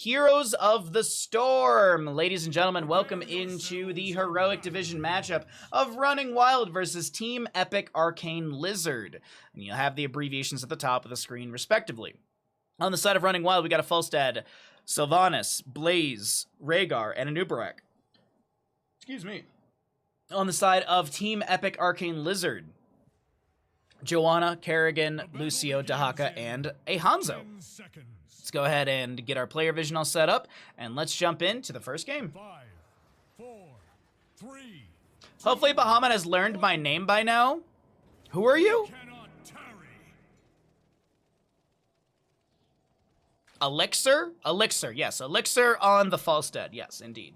Heroes of the Storm. Ladies and gentlemen, welcome into the Heroic Division matchup of Running Wild versus Team Epic Arcane Lizard. And you'll have the abbreviations at the top of the screen, respectively. On the side of Running Wild, we got a Falstad, Sylvanas, Blaze, Rhaegar, and a Nubarak. Excuse me. On the side of Team Epic Arcane Lizard, Joanna, Kerrigan, Lucio, Dahaka, and a Hanzo. Let's go ahead and get our player vision all set up, and let's jump into the first game. 5, 4, 3. Hopefully Bahamut has learned my name by now. Who are you? Elixir? Elixir, yes. Elixir on the Falstad, yes, indeed.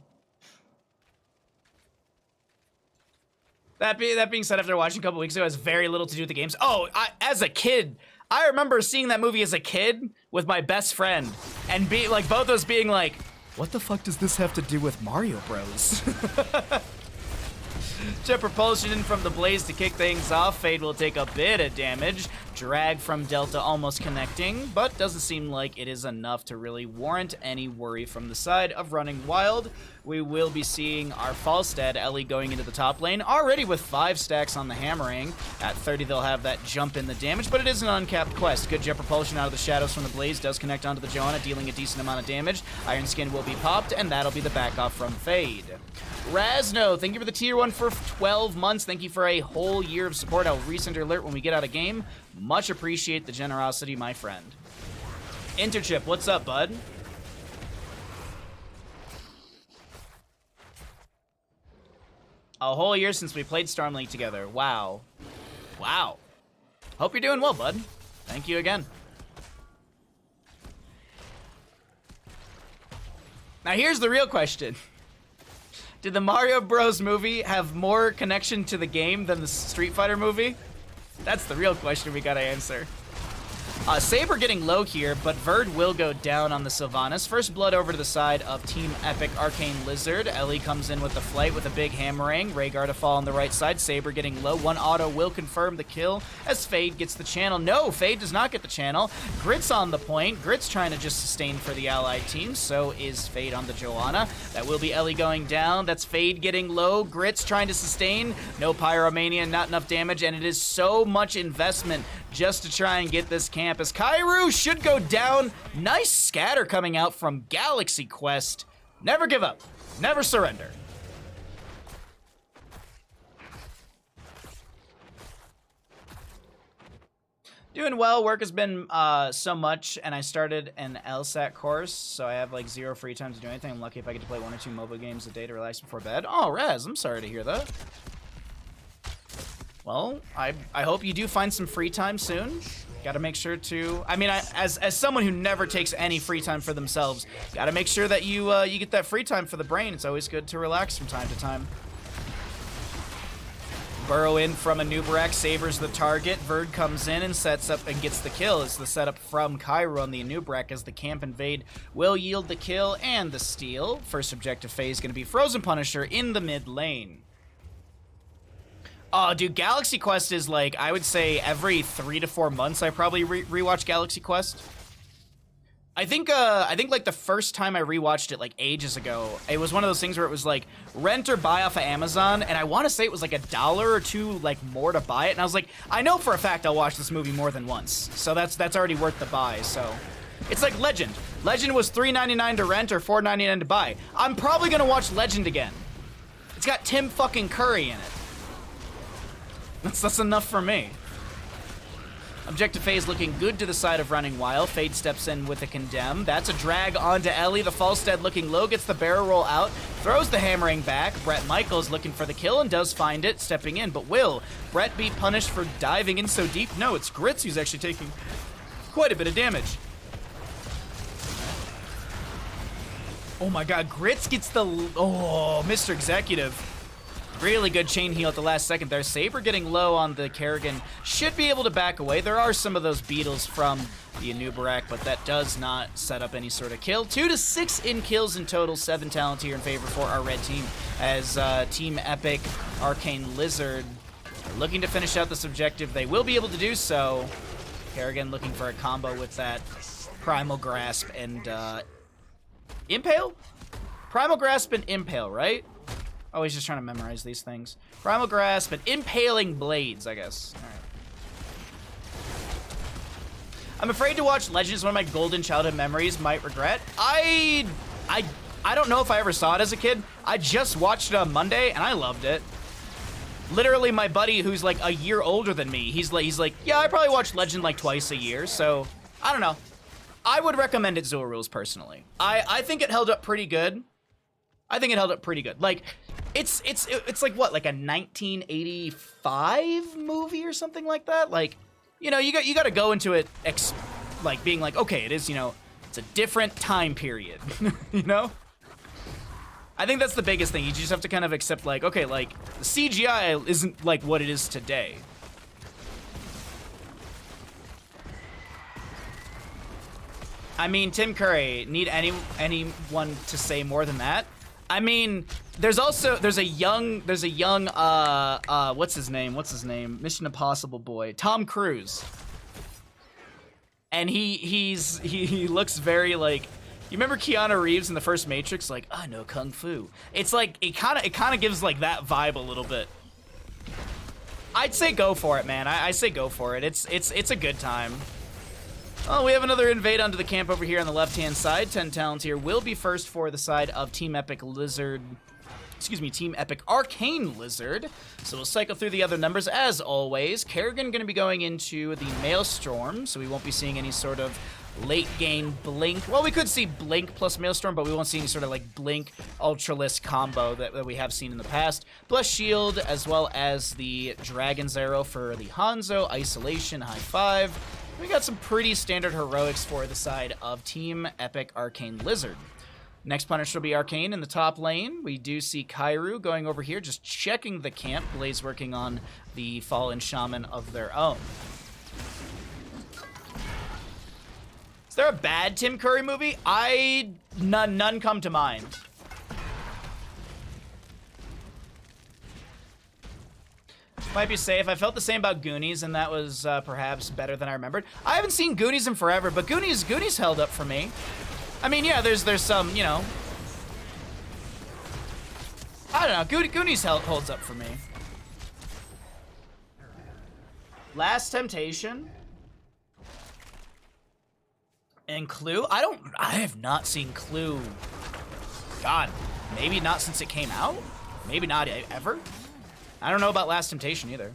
That being said, after watching a couple weeks ago, it has very little to do with the games. Oh, as a kid, I remember seeing that movie as a kid with my best friend, and both of us being like, what the fuck does this have to do with Mario Bros? Jet propulsion in from the Blaze to kick things off. Fade will take a bit of damage. Drag from Delta almost connecting, but doesn't seem like it is enough to really warrant any worry from the side of Running Wild. We will be seeing our Falstad, Ellie, going into the top lane, already with 5 stacks on the hammering. At 30, they'll have that jump in the damage, but it is an uncapped quest. Good jet propulsion out of the shadows from the Blaze does connect onto the Joanna, dealing a decent amount of damage. Iron Skin will be popped, and that'll be the back off from Fade. Razno, thank you for the tier 1 for 12 months. Thank you for a whole year of support. I'll resend alert when we get out of game. Much appreciate the generosity, my friend. Interchip, what's up, bud? A whole year since we played Storm League together. Wow. Wow. Hope you're doing well, bud. Thank you again. Now here's the real question. Did the Mario Bros. Movie have more connection to the game than the Street Fighter movie? That's the real question we gotta answer. Saber getting low here, but Verd will go down on the Sylvanas. First blood over to the side of Team Epic Arcane Lizard. Ellie comes in with the flight with a big hammering. Rhaegar to fall on the right side. Saber getting low. One auto will confirm the kill as Fade gets the channel. No, Fade does not get the channel. Grit's on the point. Grit's trying to just sustain for the allied team. So is Fade on the Joanna. That will be Ellie going down. That's Fade getting low. Grit's trying to sustain. No Pyromania, not enough damage, and it is so much investment just to try and get this camp, as Kairu should go down. Nice scatter coming out from Galaxy Quest. Never give up. Never surrender. Doing well. Work has been so much, and I started an LSAT course, so I have like 0 free time to do anything. I'm lucky if I get to play 1 or 2 mobile games a day to relax before bed. Oh, Raz, I'm sorry to hear that. Well, I hope you do find some free time soon. Gotta make sure to, I mean, as someone who never takes any free time for themselves, gotta make sure that you get that free time for the brain. It's always good to relax from time to time. Burrow in from a Nubarak, sabers the target. Verd comes in and sets up and gets the kill. It's the setup from Cairo on the Nubarak as the camp invade will yield the kill and the steal. First objective phase going to be Frozen Punisher in the mid lane. Oh, dude, Galaxy Quest is like, I would say every 3 to 4 months I probably rewatch Galaxy Quest. I think like the first time I rewatched it like ages ago, it was one of those things where it was like rent or buy off of Amazon, and I want to say it was like $1 or $2 like more to buy it, and I was like, I know for a fact I'll watch this movie more than once, so that's already worth the buy. So it's like Legend. Legend was $3.99 to rent or $4.99 to buy. I'm probably gonna watch Legend again. It's got Tim fucking Curry in it. That's enough for me. Objective phase looking good to the side of Running Wild. Fade steps in with a condemn. That's a drag onto Ellie. The Falstad looking low, gets the barrel roll out, throws the hammering back. Brett Michaels looking for the kill and does find it, stepping in. But will Brett be punished for diving in so deep? No, it's Grits who's actually taking quite a bit of damage. Oh my god, Grits gets the... Oh, Mr. Executive. Really good chain heal at the last second there. Saber getting low on the Kerrigan. Should be able to back away. There are some of those beetles from the Anubarak, but that does not set up any sort of kill. 2 to 6 in kills in total. 7 talent here in favor for our red team as Team Epic Arcane Lizard are looking to finish out this objective. They will be able to do so. Kerrigan looking for a combo with that Primal Grasp, and Impale? Primal Grasp and Impale, right? Always just trying to memorize these things. Primal Grasp and Impaling Blades, I guess. All right. I'm afraid to watch Legends. One of my golden childhood memories. Might regret. I don't know if I ever saw it as a kid. I just watched it on Monday and I loved it. Literally, my buddy who's like a year older than me, he's like, yeah, I probably watch Legend like twice a year. So I don't know. I would recommend it, Zul Rules, personally. I think it held up pretty good. I think it held up pretty good. Like, it's like what, like a 1985 movie or something like that. Like, you know, you got to go into it like being like, okay, it is, you know, it's a different time period, you know? I think that's the biggest thing. You just have to kind of accept like, okay, like the CGI isn't like what it is today. I mean, Tim Curry, need anyone to say more than that? I mean, there's a young what's his name? Mission Impossible boy, Tom Cruise. And he looks very like, you remember Keanu Reeves in the first Matrix? Like, I know Kung Fu. It's like, it kind of gives like that vibe a little bit. I'd say go for it, man. I say go for it. It's a good time. Oh, we have another invade onto the camp over here on the left-hand side. 10 talents here will be first for the side of Team Epic Lizard. Excuse me, Team Epic Arcane Lizard. So we'll cycle through the other numbers as always. Kerrigan going to be going into the Maelstrom, so we won't be seeing any sort of late game Blink. Well, we could see Blink plus Maelstrom, but we won't see any sort of like Blink Ultralisk combo that we have seen in the past. Plus Shield, as well as the Dragon's Arrow for the Hanzo, Isolation, High Five. We got some pretty standard heroics for the side of Team Epic Arcane Lizard. Next Punisher will be Arcane in the top lane. We do see Kairu going over here, just checking the camp. Blaze working on the Fallen Shaman of their own. Is there a bad Tim Curry movie? None come to mind. Might be safe. I felt the same about Goonies, and that was perhaps better than I remembered. I haven't seen Goonies in forever, but Goonies held up for me. I mean, yeah, there's some, you know, I don't know. Goonies holds up for me. Last Temptation and Clue. I have not seen Clue. God, maybe not since it came out. Maybe not ever. I don't know about Last Temptation either.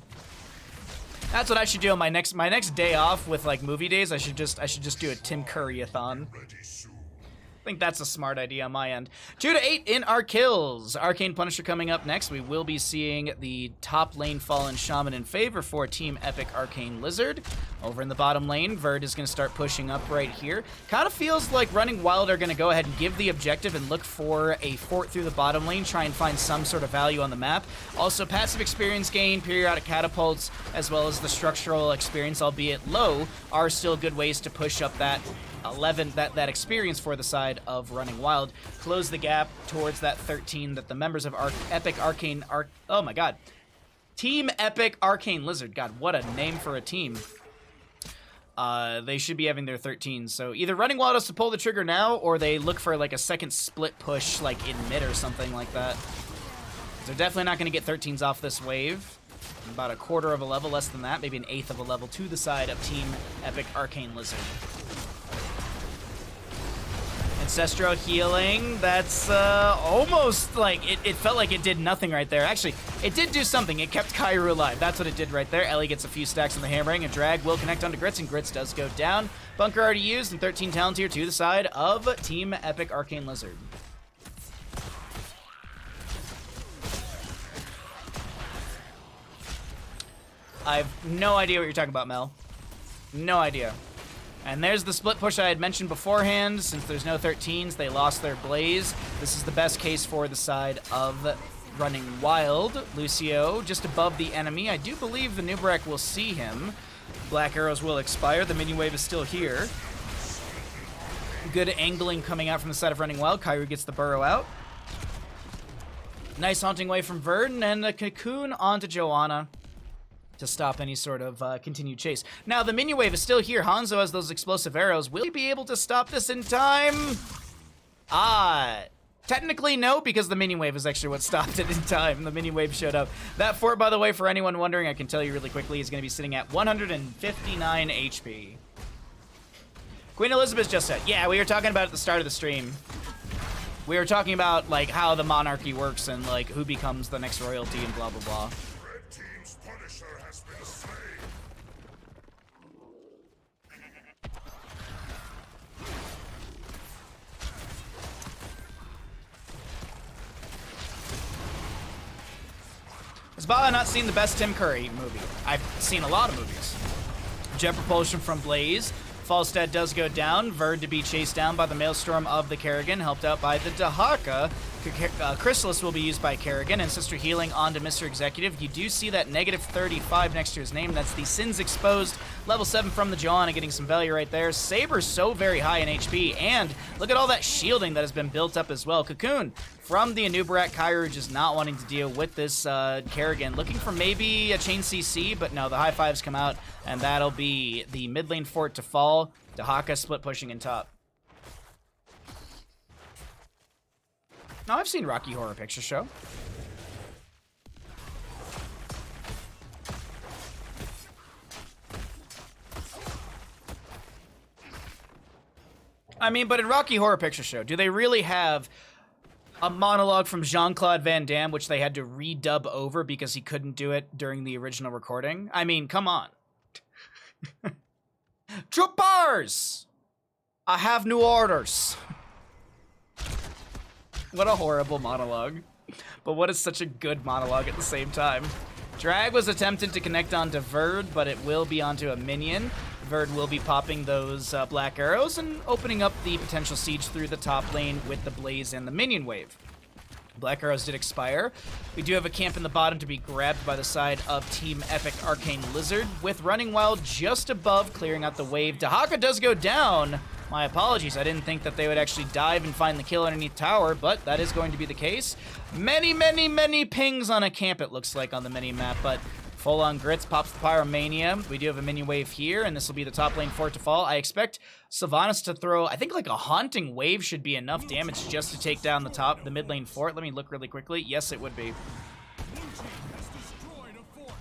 That's what I should do on my next day off with like movie days. I should just do a Tim Curry-a-thon. I think that's a smart idea on my end. 2 to 8 in our kills. Arcane Punisher coming up next. We will be seeing the top lane Fallen Shaman in favor for Team Epic Arcane Lizard. Over in the bottom lane, Verd is going to start pushing up right here. Kind of feels like Running Wild are going to go ahead and give the objective and look for a fort through the bottom lane, try and find some sort of value on the map. Also, passive experience gain, periodic catapults, as well as the structural experience, albeit low, are still good ways to push up that 11, that experience for the side of Running Wild. Close the gap towards that 13 that the members of oh my god. Team Epic Arcane Lizard. God, what a name for a team. They should be having their 13. So either Running Wild has to pull the trigger now, or they look for like a second split push like in mid or something like that. They're definitely not going to get 13s off this wave. About a quarter of a level, less than that, maybe an eighth of a level to the side of Team Epic Arcane Lizard. Ancestral healing, that's almost like, it felt like it did nothing right there. Actually, it did do something. It kept Kairu alive. That's what it did right there. Ellie gets a few stacks on the hammering, and Drag will connect onto Grits, and Grits does go down. Bunker already used, and 13 talents here to the side of Team Epic Arcane Lizard. I have no idea what you're talking about, Mel. No idea. And there's the split push I had mentioned beforehand. Since there's no 13s, they lost their Blaze. This is the best case for the side of Running Wild. Lucio just above the enemy. I do believe the Nubarek will see him. Black arrows will expire. The minion wave is still here. Good angling coming out from the side of Running Wild. Kairu gets the burrow out. Nice haunting wave from Verdun, and a cocoon onto Joanna to stop any sort of continued chase. Now, the minion wave is still here. Hanzo has those explosive arrows. Will he be able to stop this in time? Technically, no, because the minion wave is actually what stopped it in time. The minion wave showed up. That fort, by the way, for anyone wondering, I can tell you really quickly, is going to be sitting at 159 HP. Queen Elizabeth just said, yeah, we were talking about at the start of the stream. We were talking about, like, how the monarchy works and, like, who becomes the next royalty and blah, blah, blah. Red team's Punisher has been slain. Has Bala not seen the best Tim Curry movie? I've seen a lot of movies. Jet propulsion from Blaze. Falstad does go down. Verd to be chased down by the Maelstrom of the Kerrigan, helped out by the Dahaka. Chrysalis will be used by Kerrigan, and Sister Healing onto Mr. Executive. You do see that negative 35 next to his name. That's the Sins Exposed, level 7 from the Joanna, getting some value right there. Saber's so very high in HP, and look at all that shielding that has been built up as well. Cocoon from the Anubarak. Kyru just not wanting to deal with this Kerrigan. Looking for maybe a chain CC, but no, the high fives come out, and that'll be the mid lane fort to fall. Dahaka split pushing in top. No, I've seen Rocky Horror Picture Show. I mean, but in Rocky Horror Picture Show, do they really have a monologue from Jean-Claude Van Damme, which they had to redub over because he couldn't do it during the original recording? I mean, come on. Troopers! I have new orders. What a horrible monologue. But what is such a good monologue at the same time. Drag was attempted to connect onto Verd, but it will be onto a minion. Verd will be popping those black arrows and opening up the potential siege through the top lane with the Blaze and the minion wave. Black arrows did expire. We do have a camp in the bottom to be grabbed by the side of Team Epic Arcane Lizard, with Running Wild just above, clearing out the wave. Dahaka does go down. My apologies, I didn't think that they would actually dive and find the kill underneath tower, but that is going to be the case. Many, many, many pings on a camp, it looks like, on the mini-map, but full-on Grits pops the Pyromania. We do have a minion wave here, and this will be the top lane fort to fall. I expect Sylvanas to throw, I think like a Haunting Wave should be enough damage just to take down the mid lane fort. Let me look really quickly. Yes, it would be. Blue team has destroyed a fort.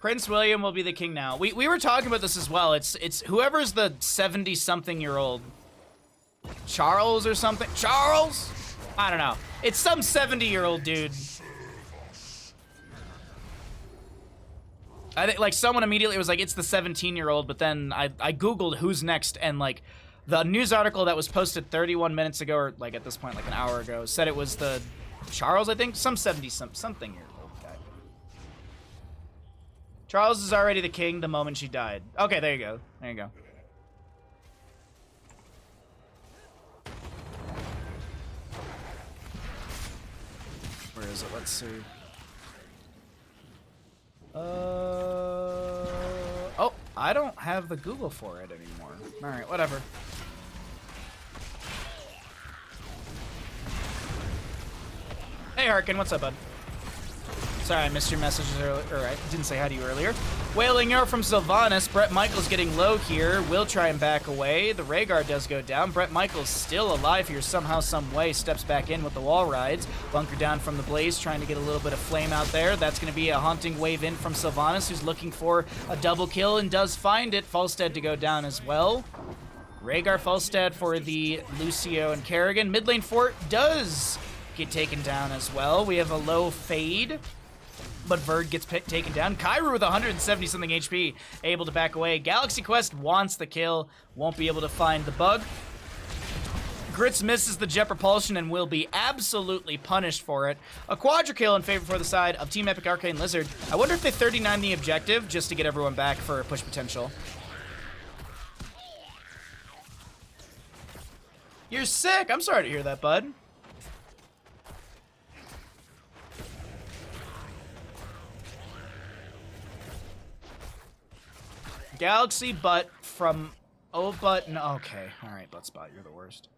Prince William will be the king now. We were talking about this as well. It's whoever's the 70-something-year-old. Charles or something? Charles? I don't know. It's some 70-year-old dude. I think, like, someone immediately was like, it's the 17-year-old, but then I Googled who's next, and, like, the news article that was posted 31 minutes ago, or, like, at this point, like, an hour ago, said it was the Charles, I think? Some 70-something-year-old guy. Charles is already the king the moment she died. Okay, there you go. There you go. Where is it? Let's see. Oh, I don't have the Google for it anymore. All right, whatever. Hey, Harkin, what's up, bud? Sorry, I missed your messages earlier. Or I didn't say hi to you earlier. Wailing arrow from Sylvanas. Brett Michaels getting low here. Will try and back away. The Rhaegar does go down. Brett Michaels still alive here somehow, some way. Steps back in with the wall rides. Bunker down from the Blaze, trying to get a little bit of flame out there. That's going to be a Haunting Wave in from Sylvanas, who's looking for a double kill and does find it. Falstad to go down as well. Rhaegar Falstad for the Lucio and Kerrigan. Mid lane fort does get taken down as well. We have a low fade, but Verd gets taken down. Kyru with 170-something HP, able to back away. Galaxy Quest wants the kill, won't be able to find the bug. Grits misses the jet propulsion and will be absolutely punished for it. A quadra kill in favor for the side of Team Epic Arcane Lizard. I wonder if they 39 the objective just to get everyone back for push potential. You're sick. I'm sorry to hear that, bud. Galaxy butt from butt. No, okay. All right, butt spot. You're the worst.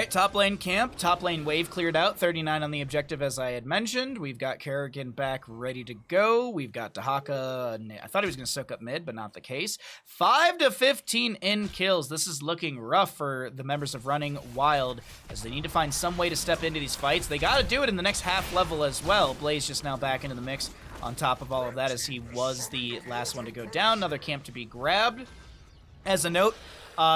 right, top lane camp. Top lane wave cleared out. 39 on the objective, as I had mentioned. We've got Kerrigan back ready to go. We've got Dahaka. I thought he was going to soak up mid, but not the case. 5 to 15 in kills. This is looking rough for the members of Running Wild, as they need to find some way to step into these fights. They got to do it in the next half level as well. Blaze just now back into the mix on top of all of that, as he was the last one to go down. Another camp to be grabbed. As a note,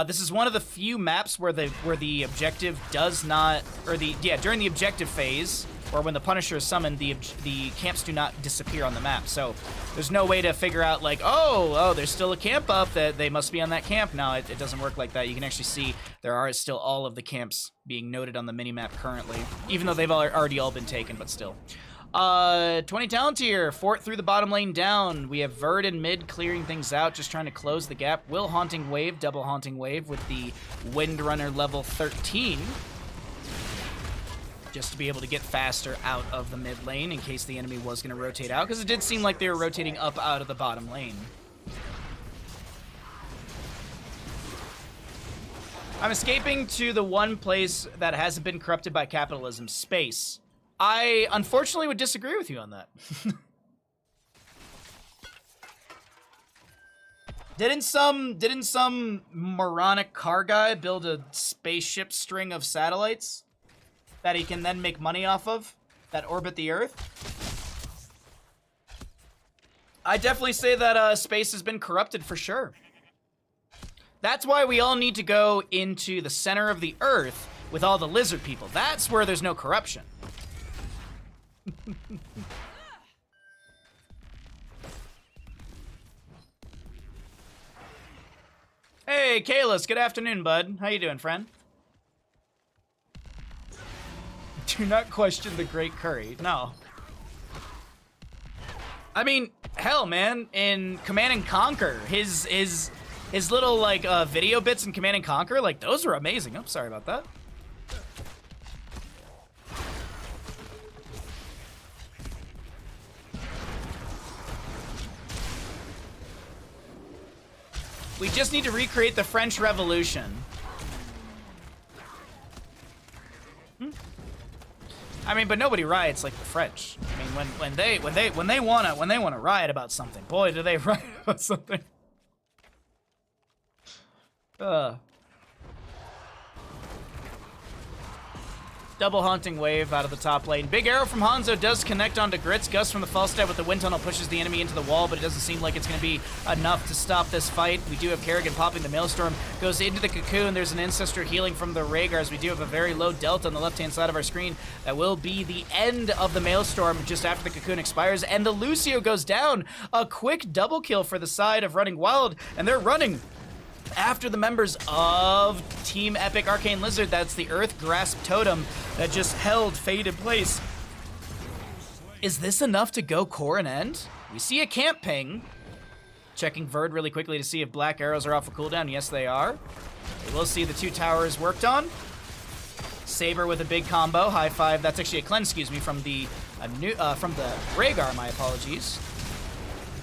this is one of the few maps where the objective does not, or during the objective phase, or when the Punisher is summoned, the camps do not disappear on the map. So there's no way to figure out like, oh, there's still a camp up, that they must be on that camp. No, it doesn't work like that. You can actually see there are still all of the camps being noted on the minimap currently, even though they've already all been taken, but still. 20 talent here. Fort through the bottom lane down. We have Verd in mid clearing things out, just trying to close the gap. Will Haunting Wave, double Haunting Wave with the Windrunner level 13. Just to be able to get faster out of the mid lane in case the enemy was going to rotate out, because it did seem like they were rotating up out of the bottom lane. I'm escaping to the one place that hasn't been corrupted by capitalism, space. I unfortunately would disagree with you on that. Didn't some moronic car guy build a spaceship string of satellites that he can then make money off of that orbit the Earth? I definitely say that space has been corrupted for sure. That's why we all need to go into the center of the Earth with all the lizard people. That's where there's no corruption. Hey, Kalis, good afternoon, bud. How you doing, friend? Do not question the Great Curry. No. I mean, hell, man, in Command & Conquer, his little, like, video bits in Command & Conquer, like, those were amazing. I'm sorry about that. We just need to recreate the French Revolution. I mean, but nobody riots like the French. I mean, when they wanna riot about something, boy, do they riot about something. Double Haunting Wave out of the top lane. Big arrow from Hanzo does connect onto Grits. Gus from the Fall Step with the Wind Tunnel pushes the enemy into the wall, but it doesn't seem like it's going to be enough to stop this fight. We do have Kerrigan popping the Maelstrom, goes into the Cocoon. There's an Ancestor healing from the Rhaegars. We do have a very low delta on the left-hand side of our screen. That will be the end of the Maelstrom just after the Cocoon expires, and the Lucio goes down. A quick double kill for the side of Running Wild, and they're running after the members of Team Epic Arcane Lizard. That's the Earth Grasp Totem that just held Fade in place. Is this enough to go core and end? We see a camp ping. Checking Verd really quickly to see if black arrows are off a cooldown. Yes, they are. We will see the two towers worked on. Saber with a big combo. High five. That's actually a cleanse, excuse me, from the Rhaegar, my apologies.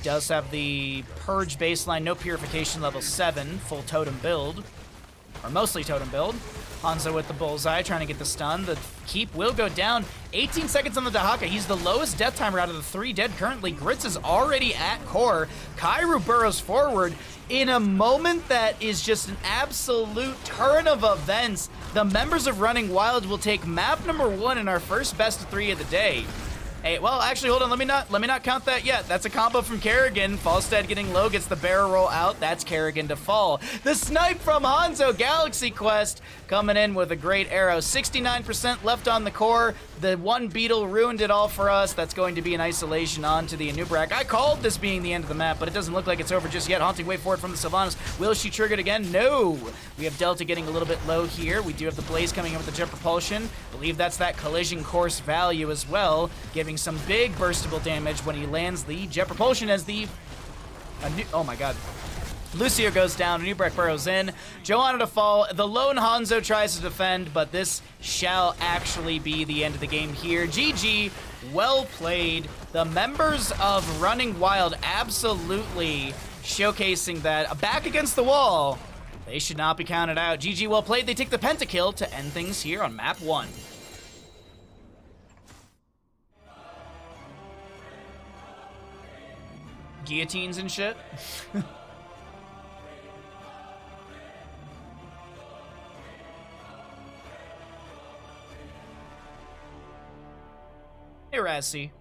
Does have the Purge baseline, no Purification level 7, full totem build. Or mostly totem build. Hanzo with the bullseye, trying to get the stun. The keep will go down. 18 seconds on the Dahaka. He's the lowest death timer out of the 3 dead currently. Grits is already at core. Kairu burrows forward. In a moment that is just an absolute turn of events, the members of Running Wild will take map number 1 in our first best of 3 of the day. Hey, well, actually, hold on. Let me not count that yet. That's a combo from Kerrigan. Falstad getting low, gets the barrel roll out. That's Kerrigan to fall. The snipe from Hanzo, Galaxy Quest, coming in with a great arrow. 69% left on the core. The one beetle ruined it all for us. That's going to be an isolation onto the Anubrak. I called this being the end of the map, but it doesn't look like it's over just yet. Haunting Wave forward from the Sylvanas. Will she trigger it again? No. We have Delta getting a little bit low here. We do have the Blaze coming in with the Jet Propulsion. I believe that's that collision course value as well, giving some big burstable damage when he lands the Jet Propulsion as the... oh my god. Lucio goes down, Nubrak burrows in, Joanna to fall, the lone Hanzo tries to defend, but this shall actually be the end of the game here. GG, well played. The members of Running Wild absolutely showcasing that back against the wall. They should not be counted out. GG, well played. They take the pentakill to end things here on map 1. Guillotines and shit. Hey, Razzie.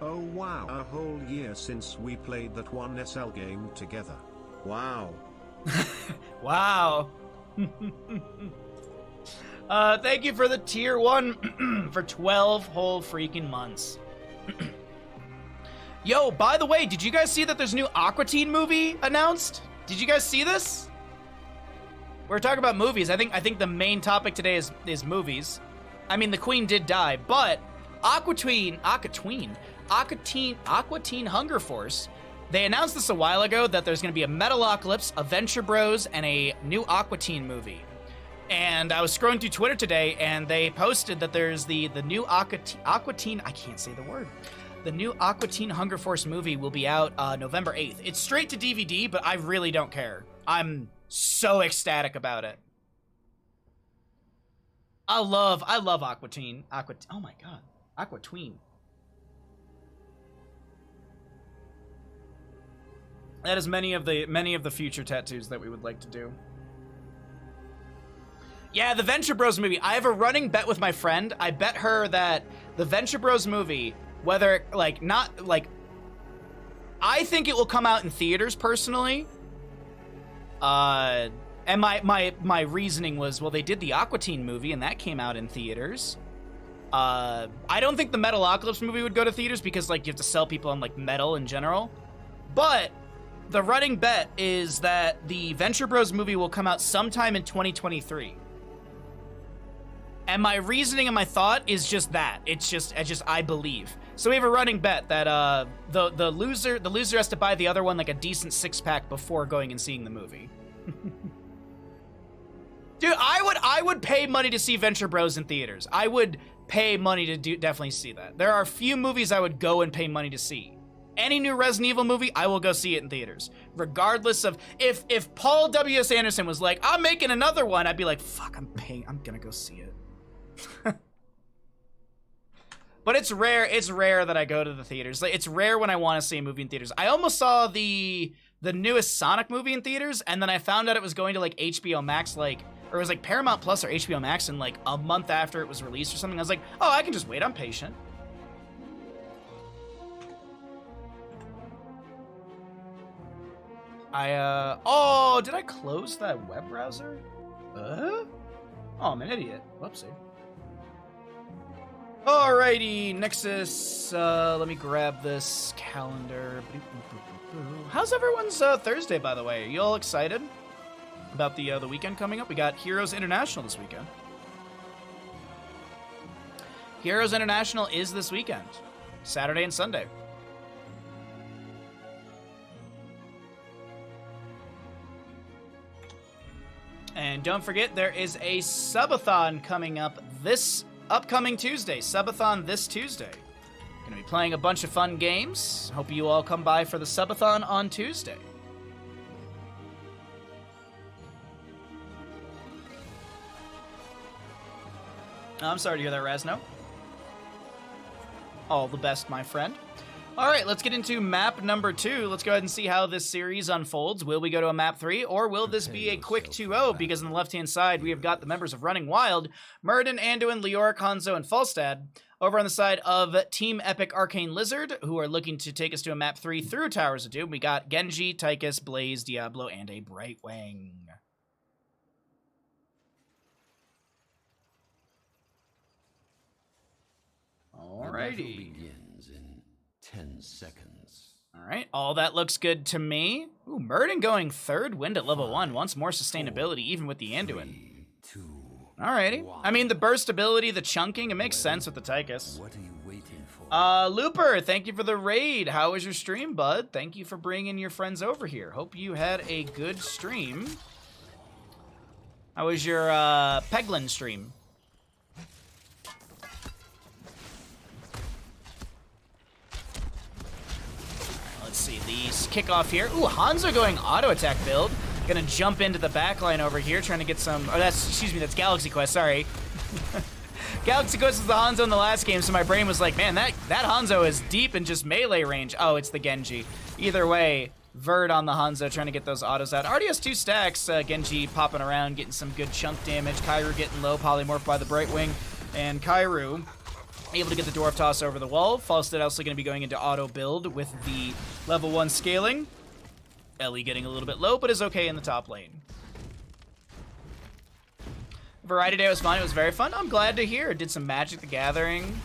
Oh wow, a whole year since we played that one SL game together. Wow. Wow. Thank you for the tier 1 for 12 whole freaking months. Yo, by the way, did you guys see that there's a new Aquatine movie announced? Did you guys see this? We're talking about movies. I think the main topic today is movies. I mean, the Queen did die, but Aquatine Hunger Force. They announced this a while ago that there's going to be a Metalocalypse, a Venture Bros, and a new Aquatine movie. And I was scrolling through Twitter today, and they posted that there's the new Aquatine. I can't say the word. The new Aquatine Hunger Force movie will be out November 8th. It's straight to DVD, but I really don't care. I'm so ecstatic about it. I love Aquatine. Oh my god, Aquatine. That is many of the future tattoos that we would like to do. Yeah, the Venture Bros movie. I have a running bet with my friend. I bet her that the Venture Bros movie, whether I think it will come out in theaters personally. And my reasoning was, well, they did the Aquatine movie and that came out in theaters. I don't think the Metalocalypse movie would go to theaters because you have to sell people on metal in general. But the running bet is that the Venture Bros movie will come out sometime in 2023. And my reasoning and my thought is just that. It's just I believe. So we have a running bet that the loser has to buy the other one a decent 6-pack before going and seeing the movie. Dude, I would pay money to see Venture Bros in theaters. I would pay money to definitely see that. There are a few movies I would go and pay money to see. Any new Resident Evil movie, I will go see it in theaters. Regardless of if Paul W.S. Anderson was like, I'm making another one, I'd be like, fuck, I'm gonna go see it. But it's rare that I go to the theaters. It's rare when I want to see a movie in theaters. I almost saw the newest Sonic movie in theaters, and then I found out it was going to HBO Max, or it was Paramount Plus or HBO Max in a month after it was released or something. I was like, oh, I can just wait, I'm patient. Oh, did I close that web browser? Oh, I'm an idiot. Whoopsie. Alrighty, Nexus. Let me grab this calendar. How's everyone's Thursday, by the way? Are you all excited about the weekend coming up? We got Heroes International this weekend. Heroes International is this weekend, Saturday and Sunday. And don't forget, there is a subathon coming up this upcoming Tuesday. Subathon this Tuesday. Gonna be playing a bunch of fun games. Hope you all come by for the subathon on Tuesday. I'm sorry to hear that, Razno. All the best, my friend. All right, let's get into map number 2. Let's go ahead and see how this series unfolds. Will we go to a map 3, or will this be a quick 2-0? Because on the left-hand side, we have got the members of Running Wild, Murden, Anduin, Leoric, Hanzo, and Falstad. Over on the side of Team Epic Arcane Lizard, who are looking to take us to a map 3 through Towers of Doom, we got Genji, Tychus, Blaze, Diablo, and a Brightwing. Alrighty. 10 seconds. All right, all that looks good to me. Ooh, Murden going third wind at level 1. Wants more sustainability, even with the Anduin. 3, 2, Alrighty. 1. I mean, the burst ability, the chunking, it makes sense with the Tychus. What are you waiting for? Looper, thank you for the raid. How was your stream, bud? Thank you for bringing your friends over here. Hope you had a good stream. How was your Peglin stream? Let's see, these kickoff here. Ooh, Hanzo going auto attack build. Gonna jump into the backline over here, trying to get some. Oh, that's Galaxy Quest. Sorry. Galaxy Quest was the Hanzo in the last game, so my brain was like, man, that Hanzo is deep in just melee range. Oh, it's the Genji. Either way, Verd on the Hanzo trying to get those autos out. Already has 2 stacks. Genji popping around, getting some good chunk damage. Kairu getting low, polymorphed by the Brightwing, and Kairu able to get the Dwarf Toss over the wall. Falstad also going to be going into auto build with the level 1 scaling. Ellie getting a little bit low, but is okay in the top lane. Variety Day was fun. It was very fun. I'm glad to hear. Did some Magic the Gathering.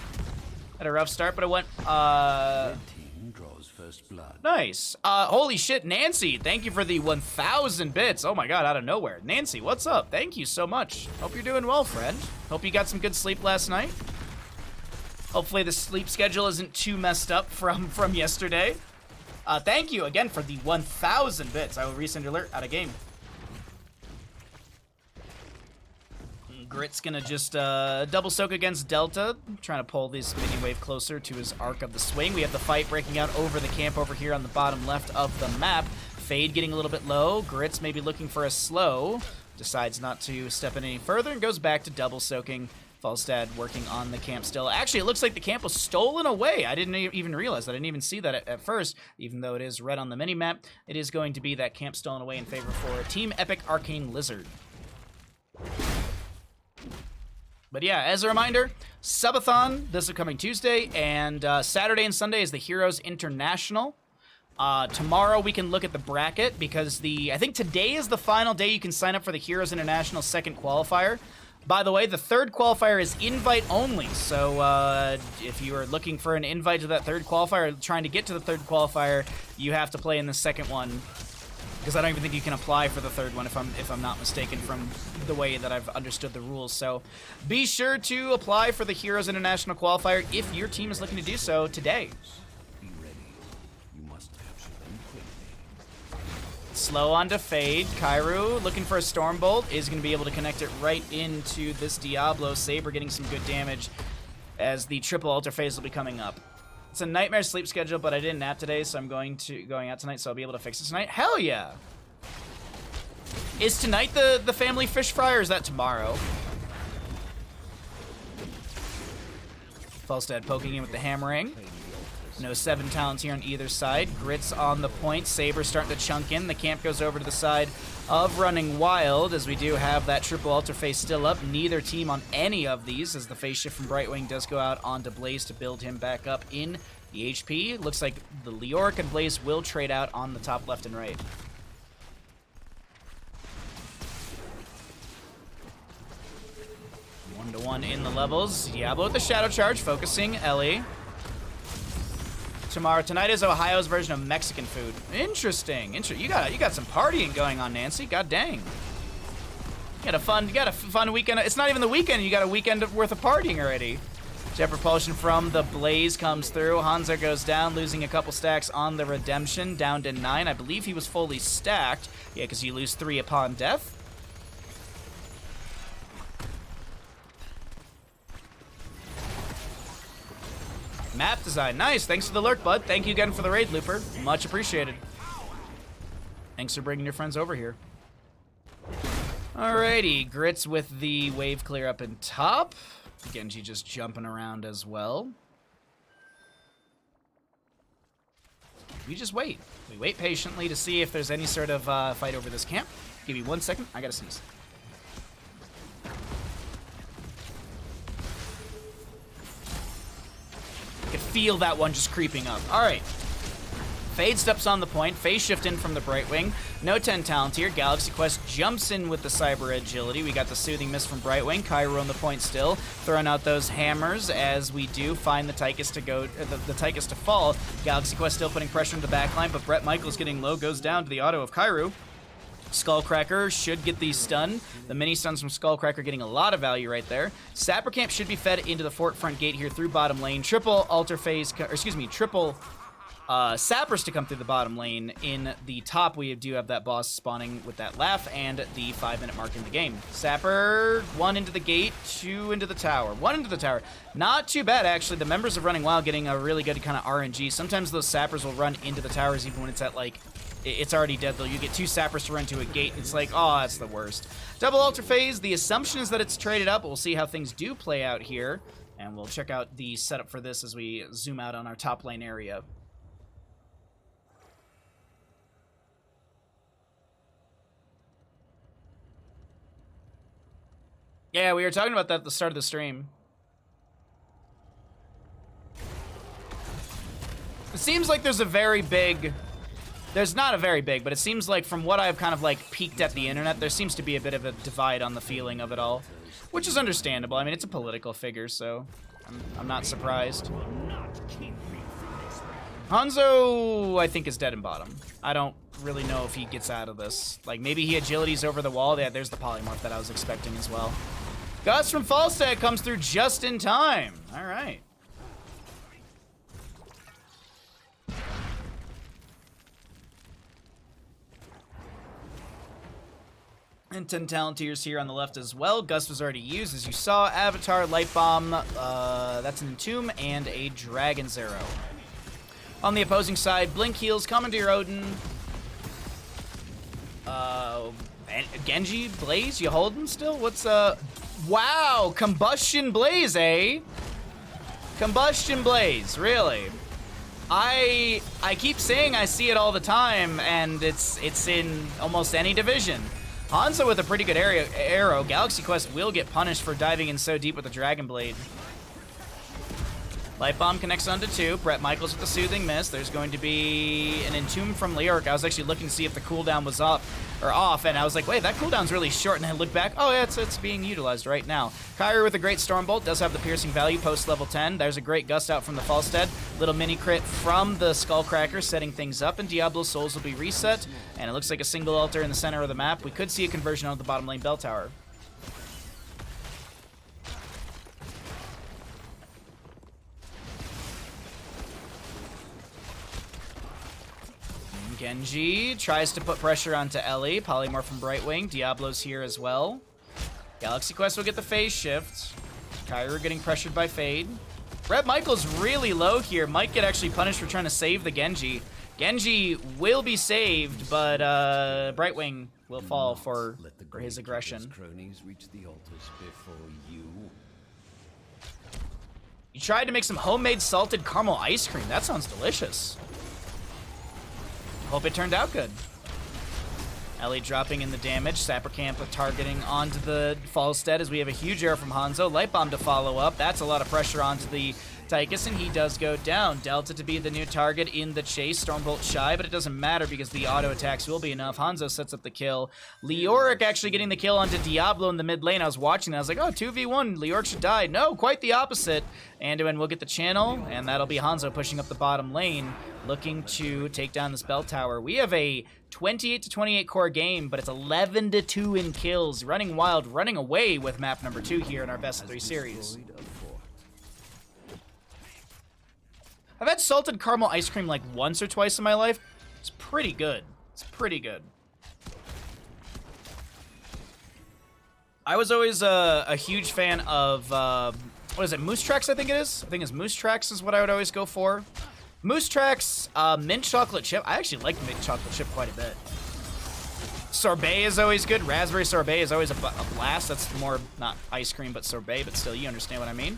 Had a rough start, but it went, Team draws first blood. nice. Holy shit, Nancy. Thank you for the 1,000 bits. Oh my god, out of nowhere. Nancy, what's up? Thank you so much. Hope you're doing well, friend. Hope you got some good sleep last night. Hopefully the sleep schedule isn't too messed up from yesterday. Thank you again for the 1,000 bits. I will resend your alert out of game. Grit's gonna just double soak against Delta, trying to pull this mini wave closer to his arc of the swing. We have the fight breaking out over the camp over here on the bottom left of the map. Fade getting a little bit low. Grit's maybe looking for a slow. Decides not to step in any further and goes back to double soaking. Falstad working on the camp still. Actually, it looks like the camp was stolen away. I didn't even realize that. I didn't even see that at first, even though it is red on the minimap. It is going to be that camp stolen away in favor for Team Epic Arcane Lizard. But yeah, as a reminder, Subathon this upcoming Tuesday, and Saturday and Sunday is the Heroes International. Tomorrow we can look at the bracket because I think today is the final day you can sign up for the Heroes International second qualifier. By the way, the third qualifier is invite only, so if you are looking for an invite to that third qualifier, or trying to get to the third qualifier, you have to play in the second one. Because I don't even think you can apply for the third one if I'm not mistaken from the way that I've understood the rules. So be sure to apply for the Heroes International qualifier if your team is looking to do so today. Be ready. You must capture them quickly. Slow on to Fade. Kairu looking for a Stormbolt is going to be able to connect it right into this Diablo. Saber getting some good damage as the triple altar phase will be coming up. It's a nightmare sleep schedule, but I didn't nap today, so I'm going out tonight, so I'll be able to fix it tonight. Hell yeah! Is tonight the family fish fry, or is that tomorrow? Falstad poking in with the hammering. No 7 talents here on either side. Grit's on the point. Saber starting to chunk in. The camp goes over to the side of Running Wild, as we do have that triple altar phase still up. Neither team on any of these, as the phase shift from Brightwing does go out onto Blaze to build him back up in the HP. Looks like the Leoric and Blaze will trade out on the top left and right. One-to-one in the levels. Diablo with the Shadow Charge, focusing Ellie. Tonight is Ohio's version of Mexican food. Interesting. You got some partying going on, Nancy. God dang. You got a fun weekend. It's not even the weekend. You got a weekend worth of partying already. Jet propulsion from the Blaze comes through. Hanzo goes down, losing a couple stacks on the Redemption, down to 9. I believe he was fully stacked. Yeah, because you lose 3 upon death. Map design. Nice. Thanks for the lurk, bud. Thank you again for the raid, Looper. Much appreciated. Thanks for bringing your friends over here. Alrighty. Grits with the wave clear up in top. Genji just jumping around as well. We just wait. We wait patiently to see if there's any sort of fight over this camp. Give me 1 second. I gotta sneeze. I could feel that one just creeping up. All right. Fade steps on the point. Phase shift in from the Brightwing. No 10 talent here. Galaxy Quest jumps in with the Cyber Agility. We got the Soothing Mist from Brightwing. Kairu on the point still. Throwing out those hammers as we do find the Tychus to go, the Tychus to fall. Galaxy Quest still putting pressure on the backline, but Brett Michaels getting low, goes down to the auto of Kairu. Skullcracker should get the stun. The mini stuns from Skullcracker getting a lot of value right there. Sapper Camp should be fed into the fort front gate here through bottom lane. Triple altar phase, triple sappers to come through the bottom lane. In the top, we do have that boss spawning with that laugh and the 5-minute mark in the game. Sapper, 1 into the gate, 2 into the tower. 1 into the tower. Not too bad, actually. The members of Running Wild getting a really good kind of RNG. Sometimes those sappers will run into the towers even when it's at, like, it's already dead, though. You get 2 sappers to run to a gate. It's like, oh, that's the worst. Double altar phase. The assumption is that it's traded up. We'll see how things do play out here. And we'll check out the setup for this as we zoom out on our top lane area. Yeah, we were talking about that at the start of the stream. It seems like there's a very big... There's not a very big, but it seems like from what I've kind of like peeked at the internet, there seems to be a bit of a divide on the feeling of it all. Which is understandable. I mean, it's a political figure, so I'm not surprised. Hanzo, I think, is dead in bottom. I don't really know if he gets out of this. Like, maybe he agilities over the wall. Yeah, there's the polymorph that I was expecting as well. Gus from Falstad comes through just in time. All right. And 10 Talentiers here on the left as well. Gus was already used, as you saw. Avatar, Light Bomb, that's an Entomb, and a Dragon's Arrow. On the opposing side, Blink Heals, Commandeer Odin. Genji, Blaze, you holding still? What's, wow, Combustion Blaze, eh? Combustion Blaze, really? I keep saying I see it all the time, and it's in almost any division. Hanzo with a pretty good arrow. Galaxy Quest will get punished for diving in so deep with the Dragon Blade. Light Bomb connects onto 2. Brett Michaels with the Soothing Mist. There's going to be an Entomb from Leoric. I was actually looking to see if the cooldown was up or off, and I was like, wait, that cooldown's really short, and I looked back. Oh, yeah, it's being utilized right now. Kyrie with a great Stormbolt. Does have the piercing value post level 10. There's a great Gust out from the Falstead. Little mini crit from the Skullcracker setting things up, and Diablo's Souls will be reset, and it looks like a single altar in the center of the map. We could see a conversion on the bottom lane bell tower. Genji tries to put pressure onto Ellie. Polymorph from Brightwing. Diablo's here as well. Galaxy Quest will get the phase shift. Kyra getting pressured by Fade. Brett Michaels really low here. Might get actually punished for trying to save the Genji. Genji will be saved, but Brightwing will fall for his aggression. Cronies reach the altars before you. You tried to make some homemade salted caramel ice cream. That sounds delicious. Hope it turned out good. Ellie dropping in the damage. Sapper Camp targeting onto the Falstead as we have a huge arrow from Hanzo. Light Bomb to follow up. That's a lot of pressure onto the Tychus, and he does go down. Delta to be the new target in the chase. Stormbolt shy, but it doesn't matter because the auto attacks will be enough. Hanzo sets up the kill. Leoric actually getting the kill onto Diablo in the mid lane. I was watching that. I was like, oh, 2v1. Leoric should die. No, quite the opposite. Anduin will get the channel, and that'll be Hanzo pushing up the bottom lane, looking to take down this bell tower. We have a 28 to 28 core game, but it's 11 to 2 in kills. Running Wild, running away with map number 2 here in our best of 3 series. I've had salted caramel ice cream like once or twice in my life. It's pretty good. It's pretty good. I was always a huge fan of, what is it, Moose Tracks, I think it is? I think it's Moose Tracks is what I would always go for. Moose Tracks, mint chocolate chip. I actually like mint chocolate chip quite a bit. Sorbet is always good. Raspberry sorbet is always a blast. That's more, not ice cream, but sorbet, but still, you understand what I mean.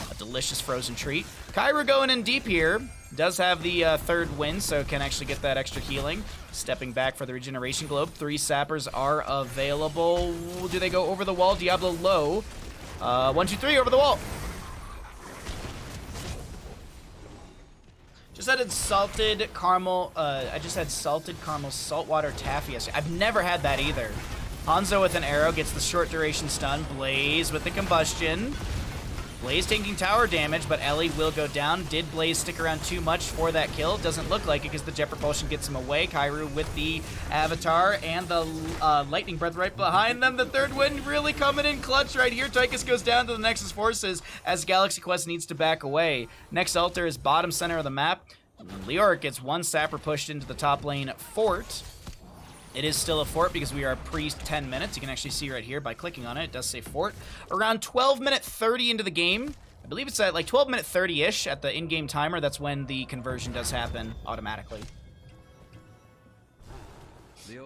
A delicious frozen treat. Kyra going in deep here. Does have the third win, so can actually get that extra healing. Stepping back for the regeneration globe. 3 sappers are available. Do they go over the wall? Diablo low. 1, 2, 3 over the wall. Just added salted caramel, I just had salted caramel saltwater taffy yesterday. I've never had that either. Hanzo with an arrow gets the short duration stun. Blaze with the combustion. Blaze taking tower damage, but Ellie will go down. Did Blaze stick around too much for that kill? Doesn't look like it because the Jet Propulsion gets him away. Kairu with the Avatar and the Lightning Breath right behind them. The third win really coming in clutch right here. Tychus goes down to the Nexus forces as Galaxy Quest needs to back away. Next altar is bottom center of the map. Leoric gets one sapper pushed into the top lane fort. It is still a fort because we are pre-10 minutes. You can actually see right here by clicking on it. It does say fort. Around 12 minute 30 into the game. I believe it's at like 12 minute 30-ish at the in-game timer. That's when the conversion does happen automatically.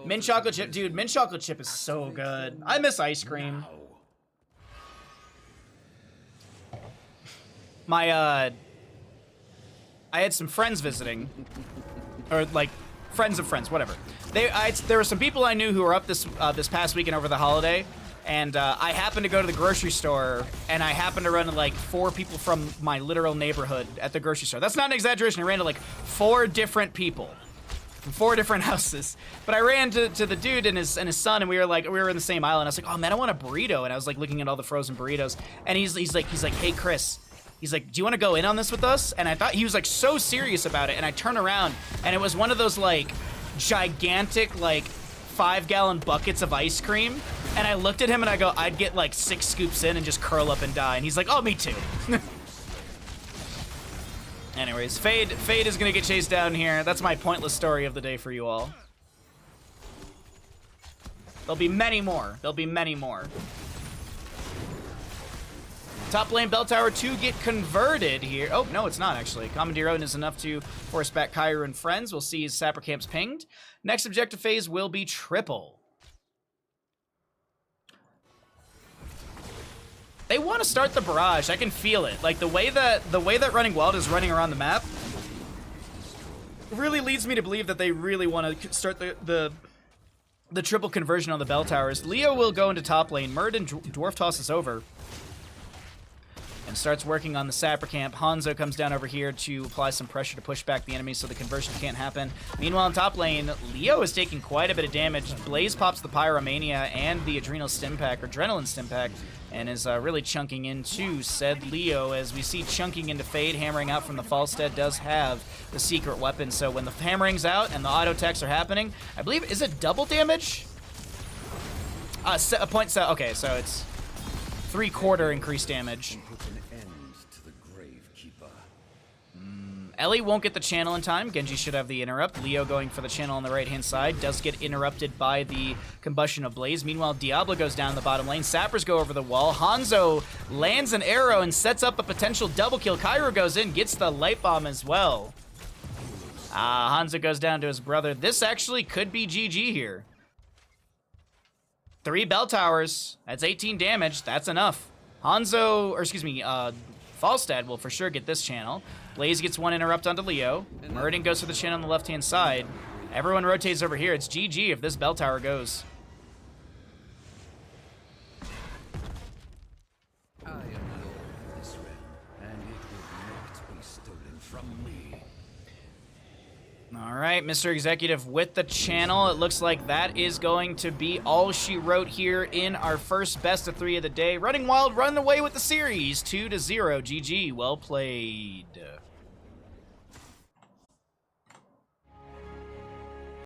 Mint chocolate chip. Dude, mint chocolate chip is so good. I miss ice cream. I had some friends visiting. Or like, friends of friends, whatever. There were some people I knew who were up this past weekend over the holiday, and I happened to go to the grocery store, and I happened to run into like 4 people from my literal neighborhood at the grocery store. That's not an exaggeration. I ran into like 4 different people from 4 different houses. But I ran to the dude and his son, and we were in the same aisle, and I was like, oh man, I want a burrito, and I was like looking at all the frozen burritos, and he's like, hey Chris. He's like, do you want to go in on this with us? And I thought he was like so serious about it, and I turn around, and it was one of those like gigantic like 5-gallon buckets of ice cream, and I looked at him and I go, I'd get like 6 scoops in and just curl up and die. And he's like, oh, me too. Anyways, Fade is gonna get chased down here. That's my pointless story of the day for you all. There'll be many more. There'll be many more. Top lane bell tower to get converted here. Oh, no, it's not actually. Commandeer Odin is enough to force back Kairu and friends. We'll see his sapper camps pinged. Next objective phase will be triple. They want to start the barrage. I can feel it. Like the way that Running Wild is running around the map really leads me to believe that they really want to start the triple conversion on the bell towers. Leo will go into top lane. Murd and Dwarf tosses over and starts working on the sapper camp. Hanzo comes down over here to apply some pressure to push back the enemy so the conversion can't happen. Meanwhile, in top lane, Leo is taking quite a bit of damage. Blaze pops the Pyromania and the Adrenal Stim Pack, or Adrenaline Stim Pack, and is really chunking into said Leo. As we see chunking into Fade, hammering out from the Falstead does have the secret weapon. So when the hammering's out and the auto attacks are happening, I believe, is it double damage? Okay, so it's 3/4 increased damage. Ellie won't get the channel in time. Genji should have the interrupt. Leo going for the channel on the right-hand side does get interrupted by the combustion of Blaze. Meanwhile, Diablo goes down the bottom lane. Sappers go over the wall. Hanzo lands an arrow and sets up a potential double kill. Kairu goes in, gets the light bomb as well. Hanzo goes down to his brother. This actually could be GG here. 3 bell towers. That's 18 damage. That's enough. Falstad will for sure get this channel. Blaze gets one interrupt onto Leo. Murden goes for the channel on the left-hand side. Everyone rotates over here. It's GG if this bell tower goes. I am lord of this realm, and it will not be stolen from me. All right, Mr. Executive with the channel. It looks like that is going to be all she wrote here in our first best of 3 of the day. Running Wild run away with the series, 2-0. GG, well played.